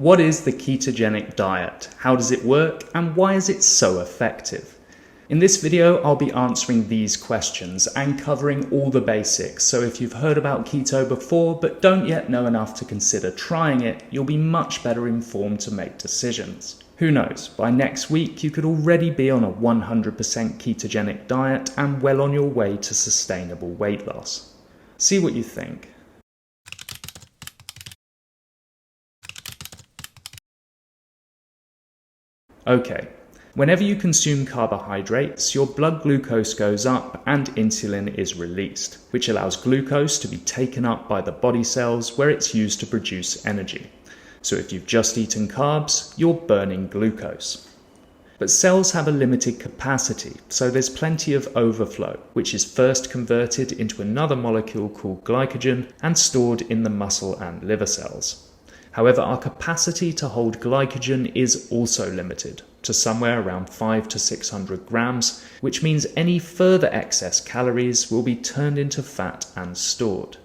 What is the ketogenic diet? How does it work? And why is it so effective? In this video, I'll be answering these questions and covering all the basics. So if you've heard about keto before, but don't yet know enough to consider trying it, you'll be much better informed to make decisions. Who knows, by next week, you could already be on a 100% ketogenic diet and well on your way to sustainable weight loss. See what you think. Okay, whenever you consume carbohydrates, your blood glucose goes up and insulin is released, which allows glucose to be taken up by the body cells where it's used to produce energy. So if you've just eaten carbs, you're burning glucose. But cells have a limited capacity, so there's plenty of overflow, which is first converted into another molecule called glycogen and stored in the muscle and liver cells. However, our capacity to hold glycogen is also limited to somewhere around 500 to 600 grams, which means any further excess calories will be turned into fat and stored.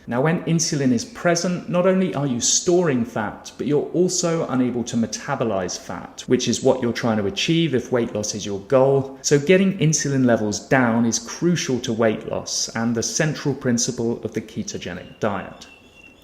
Now, when insulin is present, not only are you storing fat, but you're also unable to metabolize fat, which is what you're trying to achieve if weight loss is your goal. So getting insulin levels down is crucial to weight loss and the central principle of the ketogenic diet.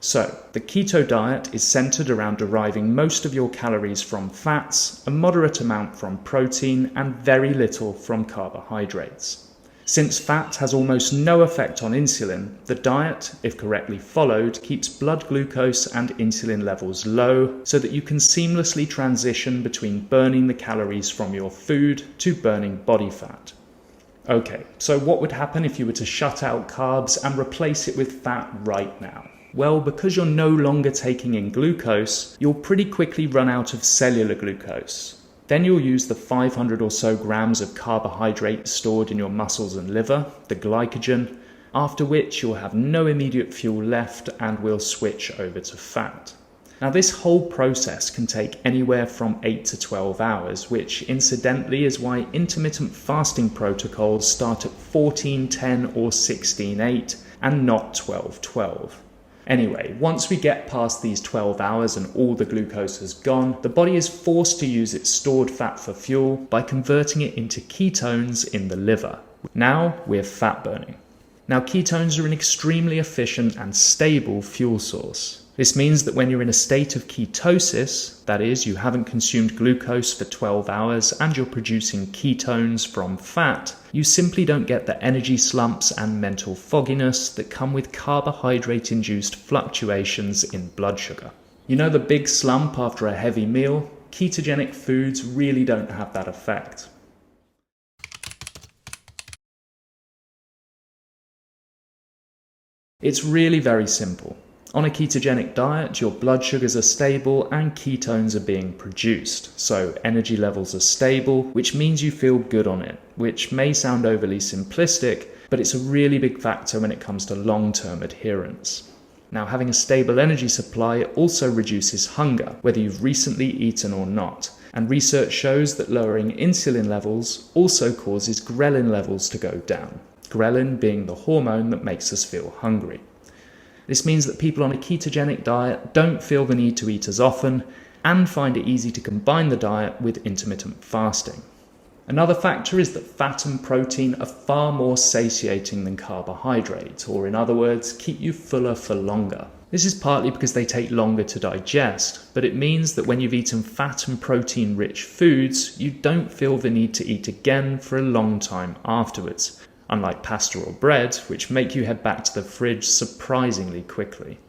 So, the keto diet is centered around deriving most of your calories from fats, a moderate amount from protein, and very little from carbohydrates. Since fat has almost no effect on insulin, the diet, if correctly followed, keeps blood glucose and insulin levels low so that you can seamlessly transition between burning the calories from your food to burning body fat. Okay, so what would happen if you were to shut out carbs and replace it with fat right now? Well, because you're no longer taking in glucose, you'll pretty quickly run out of cellular glucose. Then you'll use the 500 or so grams of carbohydrate stored in your muscles and liver, the glycogen, after which you'll have no immediate fuel left and will switch over to fat. Now, this whole process can take anywhere from 8 to 12 hours, which incidentally is why intermittent fasting protocols start at 14-10 or 16-8 and not 12-12. Anyway, once we get past these 12 hours and all the glucose has gone, the body is forced to use its stored fat for fuel by converting it into ketones in the liver. Now we're fat burning. Now, ketones are an extremely efficient and stable fuel source. This means that when you're in a state of ketosis, that is, you haven't consumed glucose for 12 hours and you're producing ketones from fat, you simply don't get the energy slumps and mental fogginess that come with carbohydrate-induced fluctuations in blood sugar. You know the big slump after a heavy meal? Ketogenic foods really don't have that effect. It's really very simple. On a ketogenic diet, your blood sugars are stable and ketones are being produced. So energy levels are stable, which means you feel good on it, which may sound overly simplistic, but it's a really big factor when it comes to long-term adherence. Now, having a stable energy supply also reduces hunger, whether you've recently eaten or not. And research shows that lowering insulin levels also causes ghrelin levels to go down. Ghrelin being the hormone that makes us feel hungry. This means that people on a ketogenic diet don't feel the need to eat as often and find it easy to combine the diet with intermittent fasting. Another factor is that fat and protein are far more satiating than carbohydrate, or in other words, keep you fuller for longer. This is partly because they take longer to digest, but it means that when you've eaten fat and protein-rich foods, you don't feel the need to eat again for a long time afterwards. Unlike pasta or bread, which make you head back to the fridge surprisingly quickly.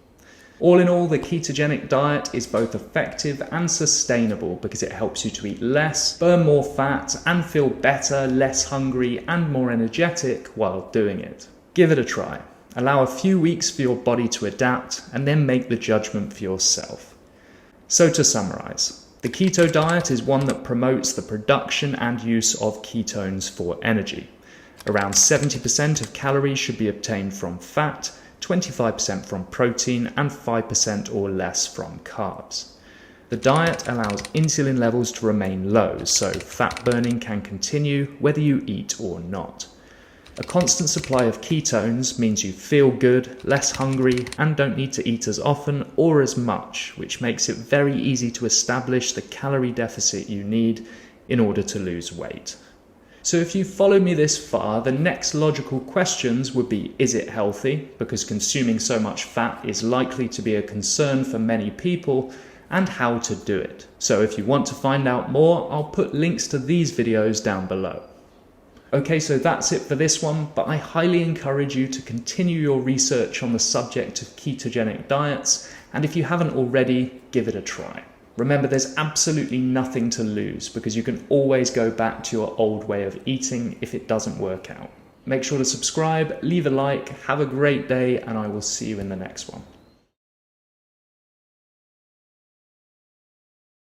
All in all, the ketogenic diet is both effective and sustainable because it helps you to eat less, burn more fat, and feel better, less hungry, and more energetic while doing it. Give it a try. Allow a few weeks for your body to adapt, and then make the judgment for yourself. So to summarize, the keto diet is one that promotes the production and use of ketones for energy. Around 70% of calories should be obtained from fat, 25% from protein, and 5% or less from carbs. The diet allows insulin levels to remain low, so fat burning can continue whether you eat or not. A constant supply of ketones means you feel good, less hungry, and don't need to eat as often or as much, which makes it very easy to establish the calorie deficit you need in order to lose weight. So if you follow me this far, the next logical questions would be, is it healthy? Because consuming so much fat is likely to be a concern for many people, and how to do it. So if you want to find out more, I'll put links to these videos down below. Okay, so that's it for this one, but I highly encourage you to continue your research on the subject of ketogenic diets, and if you haven't already, give it a try. Remember, there's absolutely nothing to lose because you can always go back to your old way of eating if it doesn't work out. Make sure to subscribe, leave a like, have a great day, and I will see you in the next one.